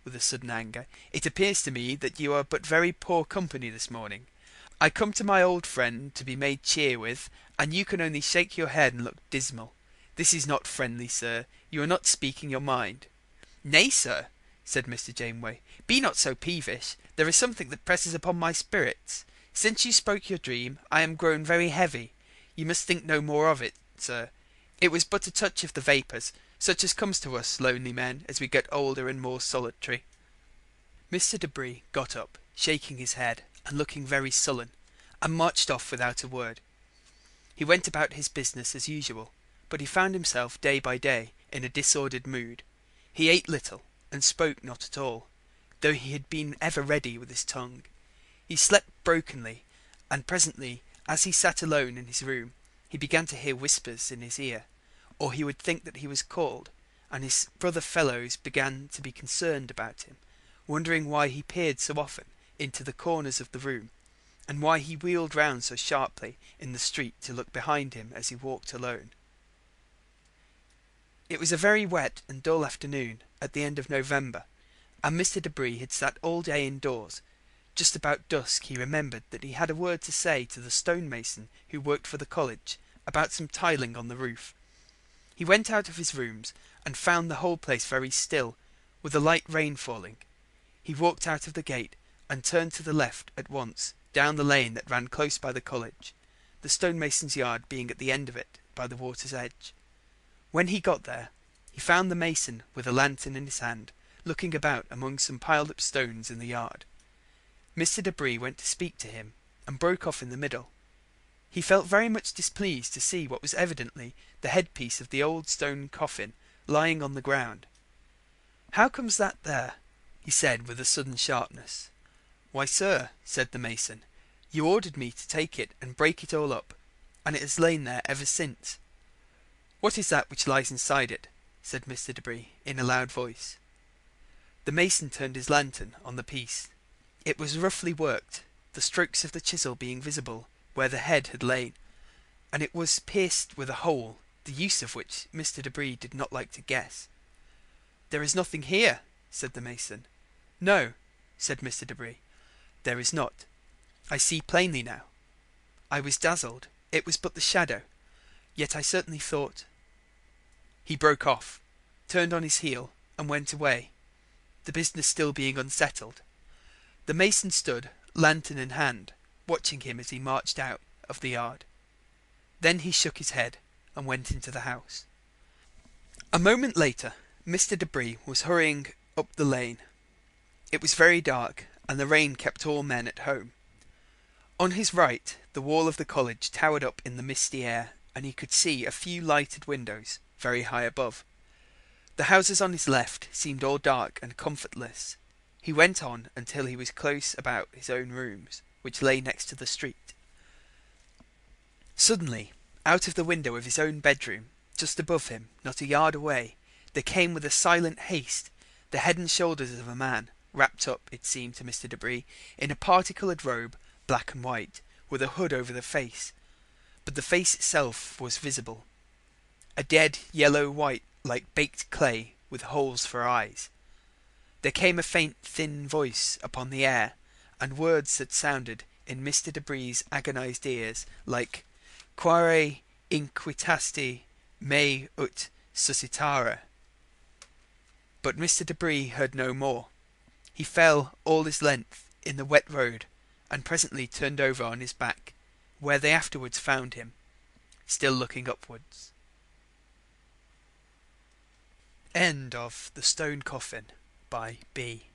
with a sudden anger, "it appears to me that you are but very poor company this morning. I come to my old friend to be made cheer with, and you can only shake your head and look dismal. This is not friendly, sir. You are not speaking your mind." "Nay, sir," said Mr. Janeway, "be not so peevish. There is something that presses upon my spirits. Since you spoke your dream, I am grown very heavy. You must think no more of it, sir. It was but a touch of the vapours, such as comes to us lonely men as we get older and more solitary." Mr. Debris got up, shaking his head and looking very sullen, and marched off without a word. He went about his business as usual, but he found himself day by day in a disordered mood. He ate little, and spoke not at all, though he had been ever ready with his tongue. He slept brokenly, and presently, as he sat alone in his room, he began to hear whispers in his ear, or he would think that he was called, and his brother fellows began to be concerned about him, wondering why he peered so often into the corners of the room, and why he wheeled round so sharply in the street to look behind him as he walked alone. It was a very wet and dull afternoon at the end of November, and Mr. Debris had sat all day indoors. Just about dusk he remembered that he had a word to say to the stonemason who worked for the college about some tiling on the roof. He went out of his rooms and found the whole place very still, with a light rain falling. He walked out of the gate and turned to the left at once, down the lane that ran close by the college, the stonemason's yard being at the end of it by the water's edge. When he got there, he found the mason with a lantern in his hand, looking about among some piled up stones in the yard. Mr. Debris went to speak to him, and broke off in the middle. He felt very much displeased to see what was evidently the headpiece of the old stone coffin lying on the ground. "How comes that there?" he said with a sudden sharpness. "Why, sir," said the mason, "you ordered me to take it and break it all up, and it has lain there ever since." "What is that which lies inside it?" said Mr. Debris in a loud voice. The mason turned his lantern on the piece. It was roughly worked, the strokes of the chisel being visible where the head had lain, and it was pierced with a hole, the use of which Mr. Debris did not like to guess. "There is nothing here," said the mason. "No," said Mr. Debris, "there is not. I see plainly now. I was dazzled. It was but the shadow. Yet I certainly thought—" He broke off, turned on his heel, and went away, the business still being unsettled. The mason stood, lantern in hand, watching him as he marched out of the yard. Then he shook his head and went into the house. A moment later, Mr. Debris was hurrying up the lane. It was very dark, and the rain kept all men at home. On his right, the wall of the college towered up in the misty air, and he could see a few lighted windows very high above. The houses on his left seemed all dark and comfortless. He went on until he was close about his own rooms, which lay next to the street. Suddenly, out of the window of his own bedroom, just above him, not a yard away, there came with a silent haste the head and shoulders of a man, wrapped up, it seemed to Mr. Debris, in a parti-coloured robe, black and white, with a hood over the face. But the face itself was visible, a dead yellow-white like baked clay with holes for eyes. There came a faint thin voice upon the air, and words that sounded in Mr. Debris's agonized ears like "Quare inquitasti me ut suscitare." But Mr. Debris heard no more. He fell all his length in the wet road, and presently turned over on his back, where they afterwards found him, still looking upwards. End of The Stone Coffin by B.